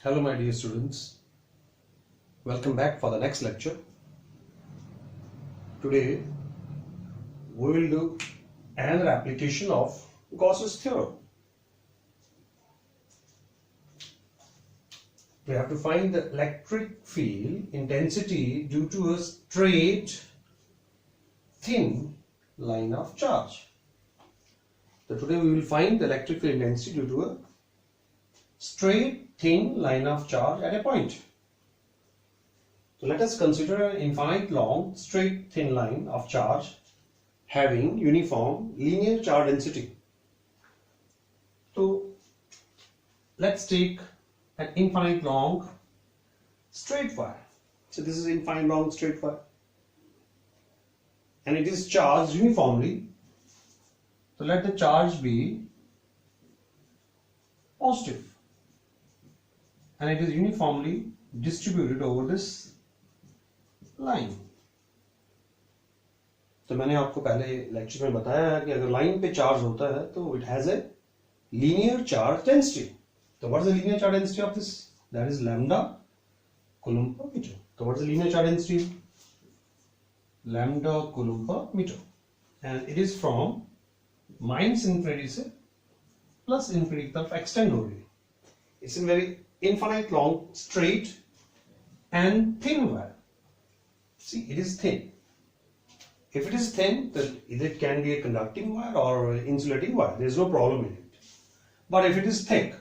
Hello my dear students, welcome back for the next lecture. Today we will do another application of Gauss's theorem. We have to find the electric field intensity due to a straight thin line of charge. So today we will find the electric field intensity due to a straight thin line of charge at a point. So let us consider an infinite long straight thin line of charge having uniform linear charge density. So let's take an infinite long straight wire. So this is infinite long straight wire and it is charged uniformly. So let the charge be positive and it is uniformly distributed over this line. तो मैंने आपको पहले lecture में बताया है कि अगर line पे चार्ज होता है तो it has a linear charge density. So what is the linear charge density of this? That is lambda coulomb per meter. So what is the linear charge density? Lambda coulomb per meter, and it is from minus infinity से plus infinity तरफ extend हो रही है. It's a very infinite long straight and thin wire. See, it is thin. If it is thin, then either it can be a conducting wire or insulating wire. There is no problem in it. But if it is thick,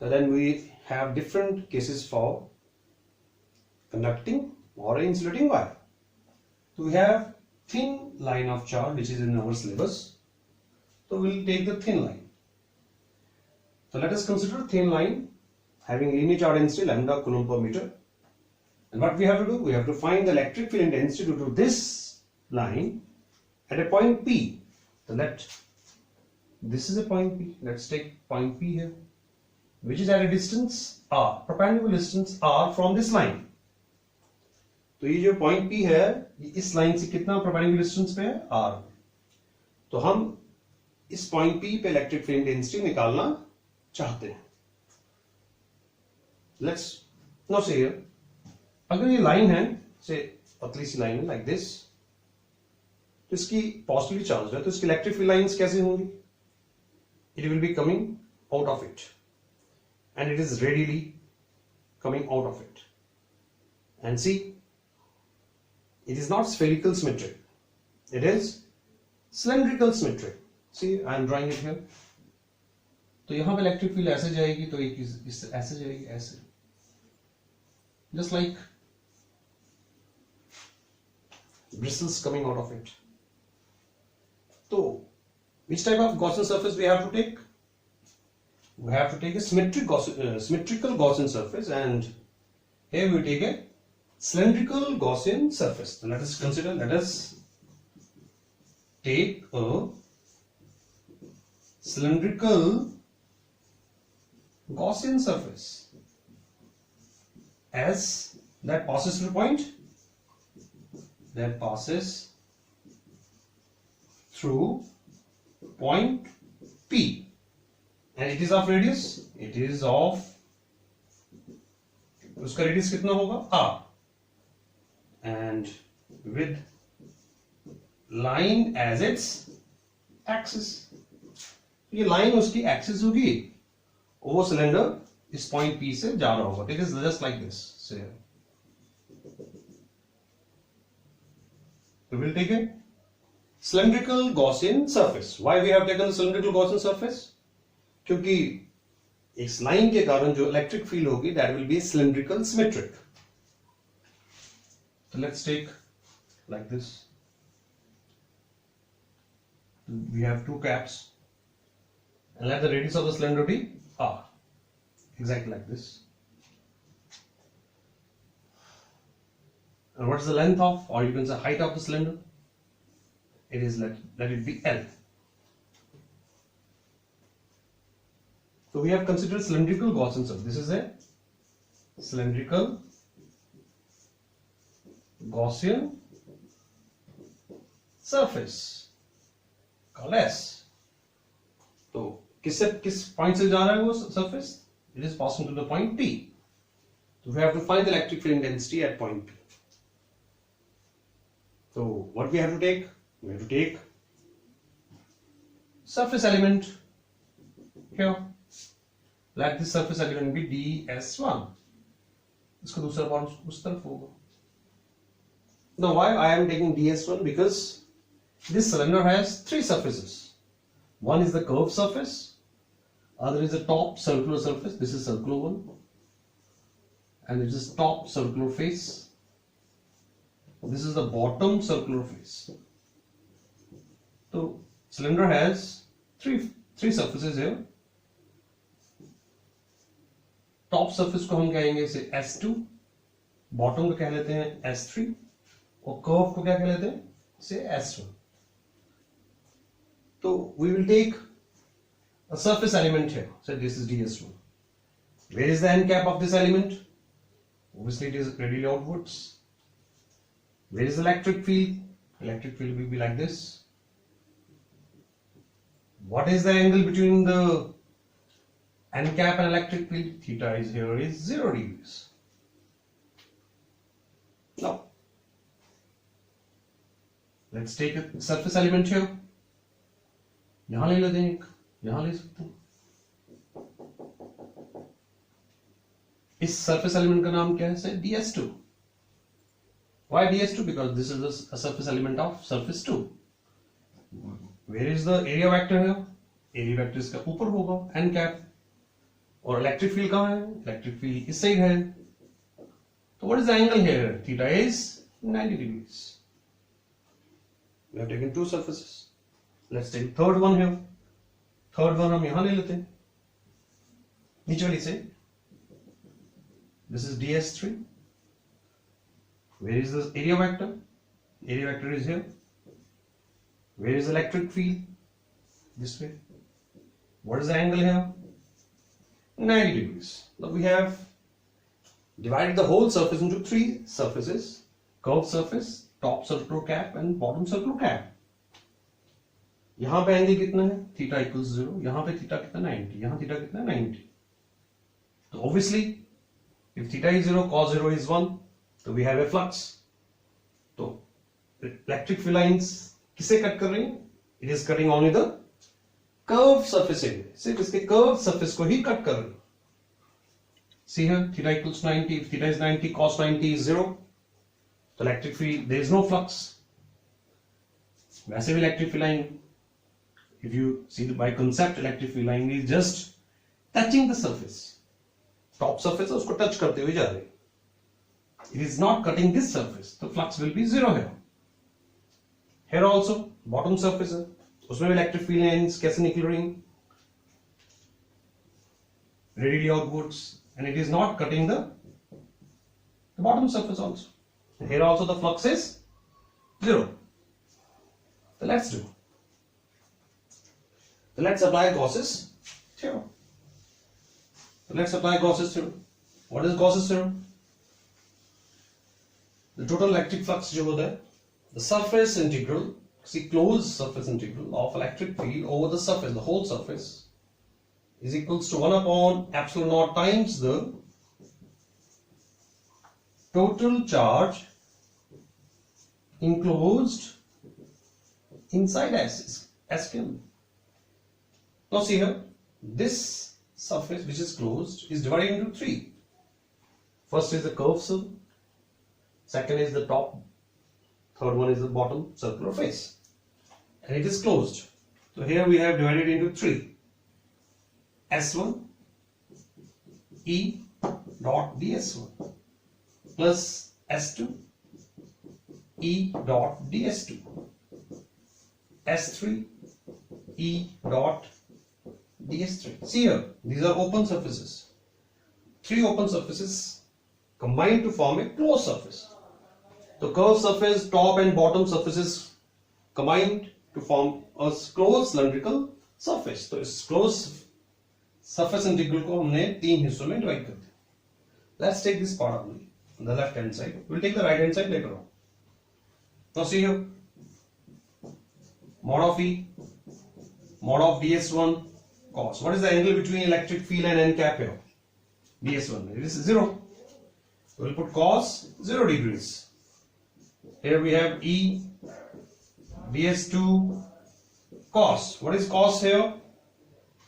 then we have different cases for conducting or insulating wire. So we have thin line of charge which is in our syllabus. So we will take the thin line. So let us consider thin line having linear charge density lambda coulomb per meter. And what we have to do? We have to find the electric field intensity due to this line at a point P. So this is a point P. Let's take point P here, which is at a distance R, perpendicular distance R from this line. तो ये जो point P है, इस line से कितना perpendicular distance पे है? R. तो हम इस point P पे electric field intensity निकालना चाहते हैं. Let's now say here, अगर ये line है, से पतली सी line है like this, तो इसकी positively charged है, तो इसकी electric field lines कैसे होंगी? It will be coming out of it, and it is readily coming out of it. And see, it is not spherical symmetric, it is cylindrical symmetric. See, I am drawing it here. तो यहाँ पे electric field ऐसे जाएगी तो एक इस ऐसे जाएगी ऐसे, just like bristles coming out of it. So which type of Gaussian surface we have to take? We have to take a symmetrical Gaussian surface, and here we take a cylindrical Gaussian surface. So let us consider, let us take a cylindrical Gaussian surface as that passes through point, that passes through point P, and it is of radius, it is of, उसका radius कितना होगा? R, and with line as its axis. ये line उसकी axis होगी, वो cylinder इस point P से जा रहा होगा. It is just like this. So we will take a cylindrical Gaussian surface. Why we have taken the cylindrical Gaussian surface? क्योंकि इस लाइन के कारण जो इलेक्ट्रिक फील्ड होगी that will be cylindrical symmetric. So let's take like this. We have two caps and let the radius of the cylinder be R, exactly like this. And what is the length of, or you can say height of the cylinder? It is let it be L. So we have considered cylindrical Gaussian surface. This is a cylindrical Gaussian surface called S. तो किस point से जा रहा है वो surface? It is passing to the point P. So we have to find the electric field intensity at point P. So what we have to take? We have to take surface element here. Let this surface element be ds1. इसका दूसरा part उस तरफ होगा. Now why I am taking ds1? Because this cylinder has three surfaces. One is the curved surface, other is the top circular surface. This is circular one, and this is top circular face. This is the bottom circular face. So cylinder has three surfaces here. Top surface को हम कहेंगे इसे S2, bottom को कह लेते हैं S3 और curve को क्या कह लेते हैं इसे S1. So we will take a surface element here. So this is ds1. Where is the end cap of this element? Obviously it is radially outwards. Where is the electric field? Electric field will be like this. What is the angle between the end cap and electric field? Theta is here is 0 degrees. Now let's take a surface element here. यहां ले लेते हैं एक, यहां ले सकते हैं. इस surface element का नाम क्या है? ds2. Why ds2? Because this is a surface element of surface 2. Where is the area vector here? Area vector इसका ऊपर होगा, end cap. और electric field कहाँ है? Electric field इस side है. So what is the angle here? Theta is 90 degrees. We have taken two surfaces. Let's take third one here. Third one हम यहाँ ले लेते हैं. नीचे वाली से. This is ds3. Where is the area vector? Area vector is here. Where is the electric field? This way. What is the angle here? 90 degrees. Now we have divided the whole surface into three surfaces: curved surface, top circular cap, and bottom circular cap. यहाँ पे angle कितना है? Theta equals 0. यहाँ पे theta कितना? 90. यहाँ theta कितना? 90. तो obviously if theta is 0, cos 0 is 1, तो we have a flux. तो electric field lines किसे कट कर रही हैं? It is cutting only the curved surface area. सिर्फ इसके curved surface को ही कट कर रही है. See here, theta equals 90. If theta is 90, cos 90 is 0. So electric field, there is no flux. वैसे भी electric field line, if you see by concept, electric field line is just touching the surface. Top surface है उसको touch करते हुए जा रही है. It is not cutting this surface. The flux will be 0 here. Here also bottom surface है, उसमें भी electric field lines कैसे निकल रही हैं? Radially outwards, and it is not cutting the bottom surface also. And here also the flux is 0. So let's do. So let's apply Gauss's theorem. So let's apply Gauss's theorem. What is Gauss's theorem? The total electric flux जो होता है, the surface integral, see closed surface integral of electric field over the surface, the whole surface, is equals to 1 upon epsilon naught times the total charge enclosed inside S cube. Now see here, this surface which is closed is divided into three. First is the curved surface, second is the top, third one is the bottom circular face, and it is closed. So here we have divided into three: S1 E dot ds1 plus S2 E dot ds2 S3 E dot ds3. See here, these are open surfaces. Three open surfaces combined to form a closed surface. The curved surface, top and bottom surfaces combined to form a closed cylindrical surface. तो इस closed surface integral को हमने तीन हिस्सों में divide कर दिया. Let's take this part only on the left hand side. We'll take the right hand side later on. Now see here, mod of E, mod of ds1 cos. What is the angle between electric field and end cap here? ds1, it is 0. So we'll put cos 0 degrees. Here we have E ds2 cos. What is cos here?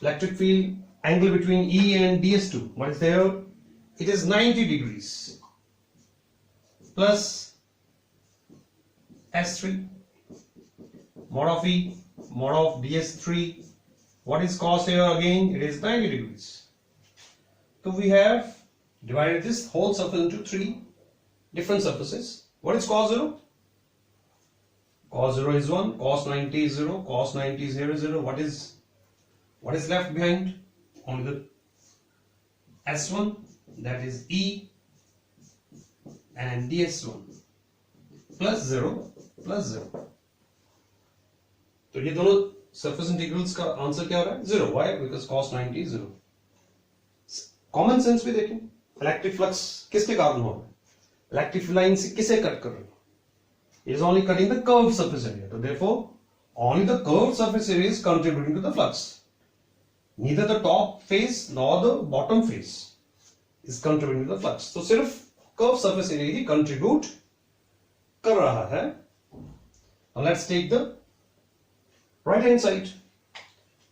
Electric field angle between E and ds2. What is there? It is 90 degrees plus S3 mod of E mod of ds3. What is cos here again? It is 90 degrees. So we have divided this whole surface into 3 different surfaces. What is cos 0? Cos 0 is 1, cos 90 is 0, cos 90 is here is 0. What is left behind? Only the S1, that is E and ds1 plus 0 plus 0. तो ये दोनों surface integrals का answer क्या हो रहा है? 0. Why? Because cos 90 is 0. Common sense भी देखें, इलेक्ट्रिक फ्लक्स किसके कारण हो रहा है? इलेक्ट्रिक लाइन से किसे कट कर रही है? It is only cutting the curved surface area. So therefore, only the curved surface area is contributing to the flux. Neither the top face nor the bottom face is contributing to the flux. So सिर्फ curved surface area ही contribute कर रहा है. Now let's take the right hand side.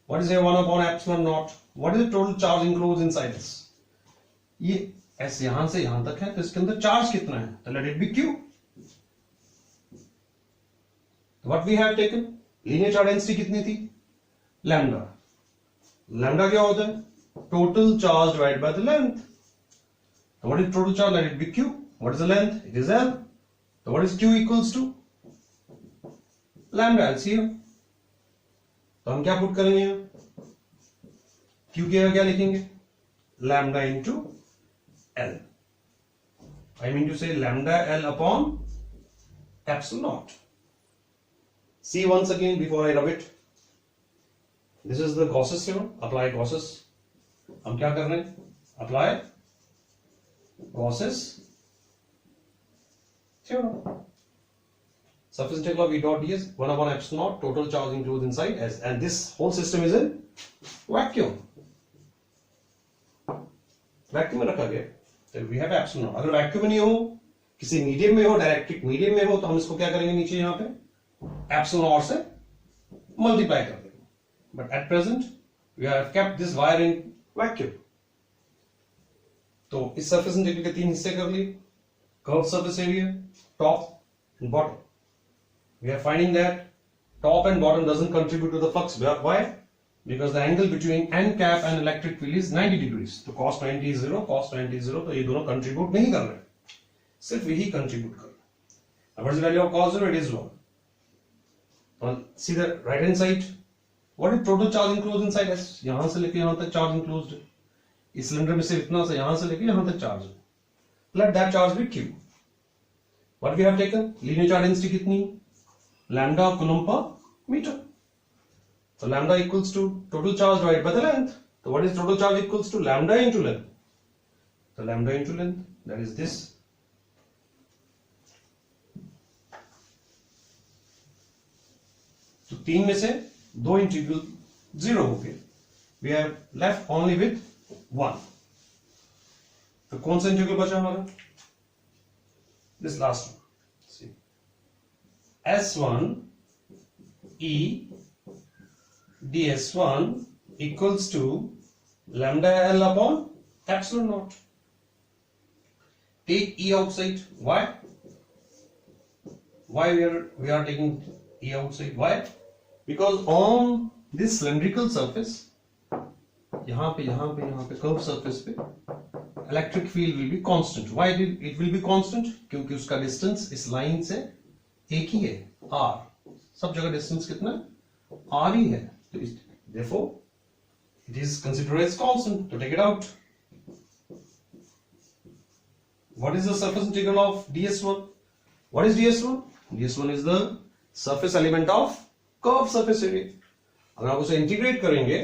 What is here 1 upon epsilon naught? What is the total charge enclosed inside this? ये S यहां से यहां तक है, तो इसके अंदर चार्ज कितना है? तो let it be Q. What we have taken? Linear charge density कितनी थी? लैम्डा. लैम्डा क्या होता है? Total charge divide by the length. So what is total charge? Let it be Q. What is the length? It is L. So what is Q equals to? Lambda LCM. तो हम क्या put करेंगे? Q के क्या लिखेंगे? Lambda into L. I mean to say lambda L upon epsilon naught. See once again before I rub it. This is the Gauss's theorem. Apply Gauss's. हम क्या कर रहे हैं? Apply Gauss's theorem. Surface integral of E dot ds 1 upon epsilon naught. Total charge enclosed inside S, and this whole system is in vacuum. Vacuum में रखा गया. तो we have epsilon not. अगर वैक्यूम में नहीं हो, किसी मीडियम में हो, डायरेक्ट्रिक मीडियम में हो, तो हम इसको क्या करेंगे? नीचे यहां पे एप्सिलॉन नॉट से मल्टीप्लाई कर देंगे. But at present we have kept this wire in vacuum. तो इस सरफेस इंटीग्रल के 3 हिस्से कर लिए. Curve surface area, top and bottom. We are finding that top and bottom doesn't contribute to the flux. Why? Because the angle between n cap and electric field is 90 degrees. तो cos 90 is 0, cos 90 is 0. तो ये दोनों contribute नहीं कर रहे, सिर्फ यही contribute कर रहे. Now what is the value of cos 0? It is 1. Now see the right hand side. What is total charge enclosed inside S? यहां से लेके यहां तक charge enclosed है. इस सिलेंडर में से इतना से यहां से लेके यहां तक charge है. Let that charge be Q. What we have taken? Linear charge density कितनी? Lambda coulomb per meter. So lambda equals to total charge divided by the length. So what is total charge equals to? Lambda into length. So lambda into length, that is this. तो 3 में से 2 integral 0 हो गए. We have left only with 1. तो कौन सा integral बचा हमारा? This last one. See, S1 E ds1 equals to lambda L upon epsilon naught. Take E outside. Why? Why we are taking E outside? Why? Because on this cylindrical surface, यहाँ पे curved surface पे electric field will be constant. Why it will be constant? क्योंकि उसका distance इस line से एक ही है, R. सब जगह distance कितना है? R ही है. Therefore, it is considered as constant. To take it out, what is the surface integral of ds1? What is ds1? ds1 is the surface element of curved surface area. अगर आप उसे integrate करेंगे,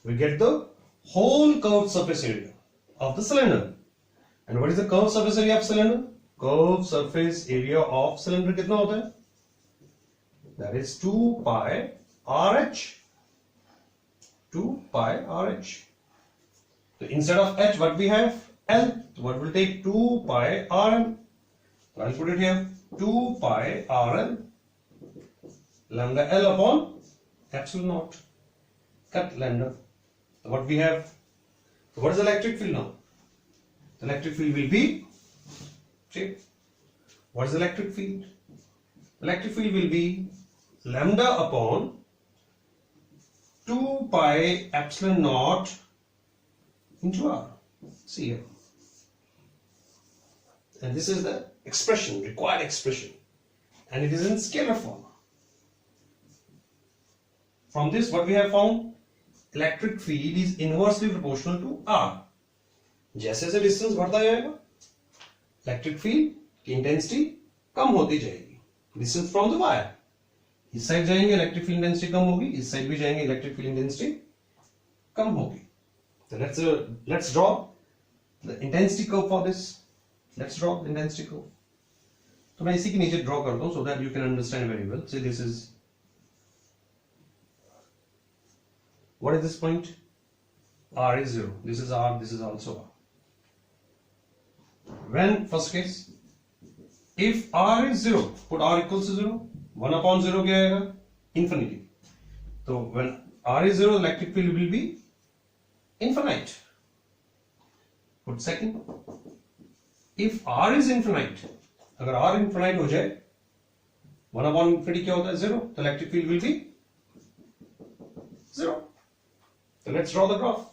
we get the whole curved surface area of the cylinder. And what is the curved surface area of cylinder? Curved surface area of cylinder कितना होता है? That is 2 pi RH. 2 pi RH. So instead of H, what we have? L. What will take 2 pi Rn? So I'll put it here, 2 pi Rn lambda L upon epsilon naught. Cut lambda. So what we have? So what is the electric field now? The electric field will be, see, what is the electric field? Electric field will be lambda upon 2 pi epsilon naught into R. See here. And this is the expression, required expression. And it is in scalar form. From this, what we have found? Electric field is inversely proportional to R. जैसे जैसे distance बढ़ता जाएगा, electric field की intensity कम होती जाएगी. Distance from the wire. इस side जाएंगे electric field intensity कम होगी, इस साइड भी जाएंगे इलेक्ट्रिक फील्ड इंटेंसिटी कम होगी. So let's draw the intensity curve for this. Let's draw the intensity curve. तो मैं इसी के नीचे ड्रॉ करता हूं so that you can understand very well. See, this is, what is this point? R is 0. This is R, this is also R. When, first case, if R is 0, put R equals to 0, 1 upon 0 क्या आएगा? Infinity. So when R is 0, electric field will be infinite. Put second, if R is infinite, अगर R infinite हो जाए, 1 upon infinity क्या होता है? 0. The electric field will be 0. So let's draw the graph.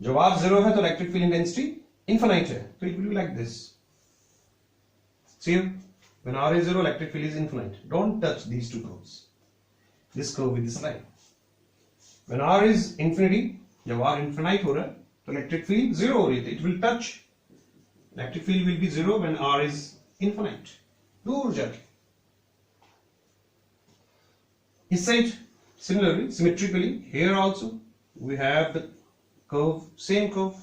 जब R 0 है तो electric field intensity infinite है, so it will be like this. See, when R is 0, electric field is infinite. Don't touch these two curves. This curve with this line. When R is infinity, जब R infinite हो रहा है, तो electric field 0 हो रही है, it will touch. Electric field will be 0 when R is infinite. दूर जाके. इस side, similarly, symmetrically, here also we have the curve, same curve.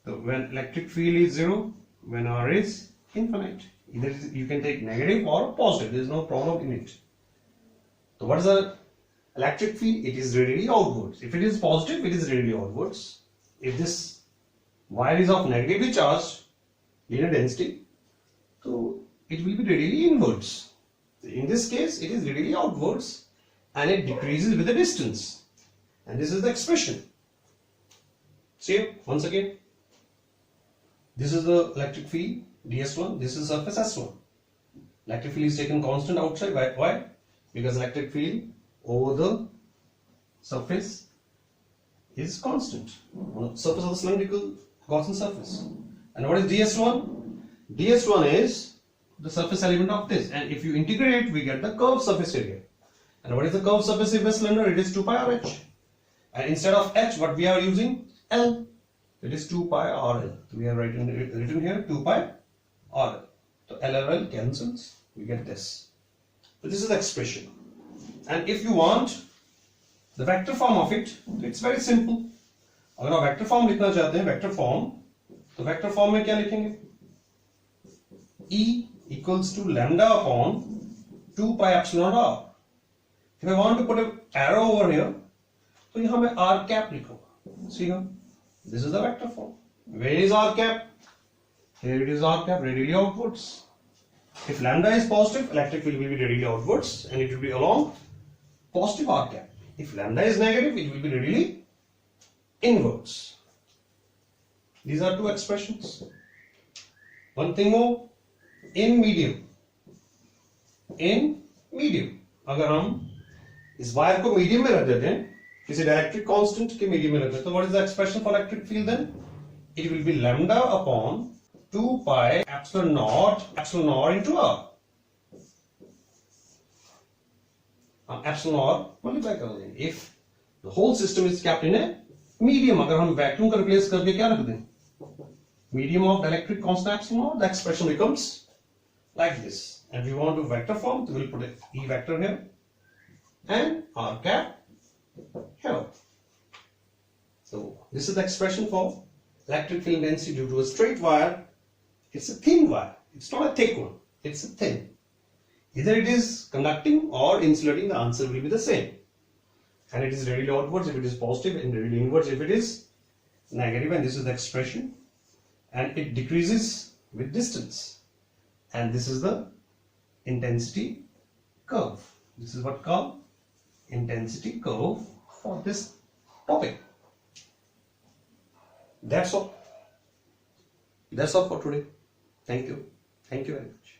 So when electric field is 0, when R is infinite, either you can take negative or positive. There is no problem in it. So what is the electric field? It is radially outwards. If it is positive, it is radially outwards. If this wire is of negatively charged linear density, so it will be radially inwards. In this case, it is radially outwards and it decreases with the distance. And this is the expression. See, once again, this is the electric field ds1, this is surface s1. Electric field is taken constant outside. Why? Because electric field over the surface is constant on the surface of the cylindrical Gaussian surface. And what is ds1? ds1 is the surface element of this, and if you integrate it, we get the curved surface area. And what is the curved surface area of a cylinder? It is 2 pi rh. And instead of h, what we are using? L. It is 2 pi RL. So we have written here 2 pi RL. So LRL cancels. We get this. So this is the expression. And if you want the vector form of it, it's very simple. अगर आप vector form लिखना चाहते हैं, vector form, तो vector form में क्या लिखेंगे? E equals to lambda upon 2 pi epsilon r. If I want to put an arrow over here, तो यहाँ मैं r cap लिखूंगा. See here, this is the vector form. Where is r cap? Here it is r cap, radially outwards. If lambda is positive, electric field will be radially outwards, and it will be along positive r cap. If lambda is negative, it will be radially inwards. These are two expressions. One thing more, in medium. In medium, अगर हम इस wire को medium में रख देते हैं, किसी डायरेक्ट्रिक constant के मीडियम में रख देते हैं, तो what is the expression for electric field then? It will be lambda upon 2 pi epsilon naught into r. Epsilon r multiply कर देंगे. If the whole system is kept in a medium, अगर हम vacuum का replace करके क्या रख दें? Medium of electric constant epsilon naught, the expression becomes like this. And we want to vector form, so we'll put a E vector here and r cap here. So this is the expression for electric field density due to a straight wire. It's a thin wire. It's not a thick one. It's a thin. Either it is conducting or insulating, the answer will be the same. And it is radially outwards if it is positive, and radially inwards if it is negative, and this is the expression, and it decreases with distance, and this is the intensity curve. This is what called intensity curve for this topic. That's all. That's all for today. Thank you. Thank you very much.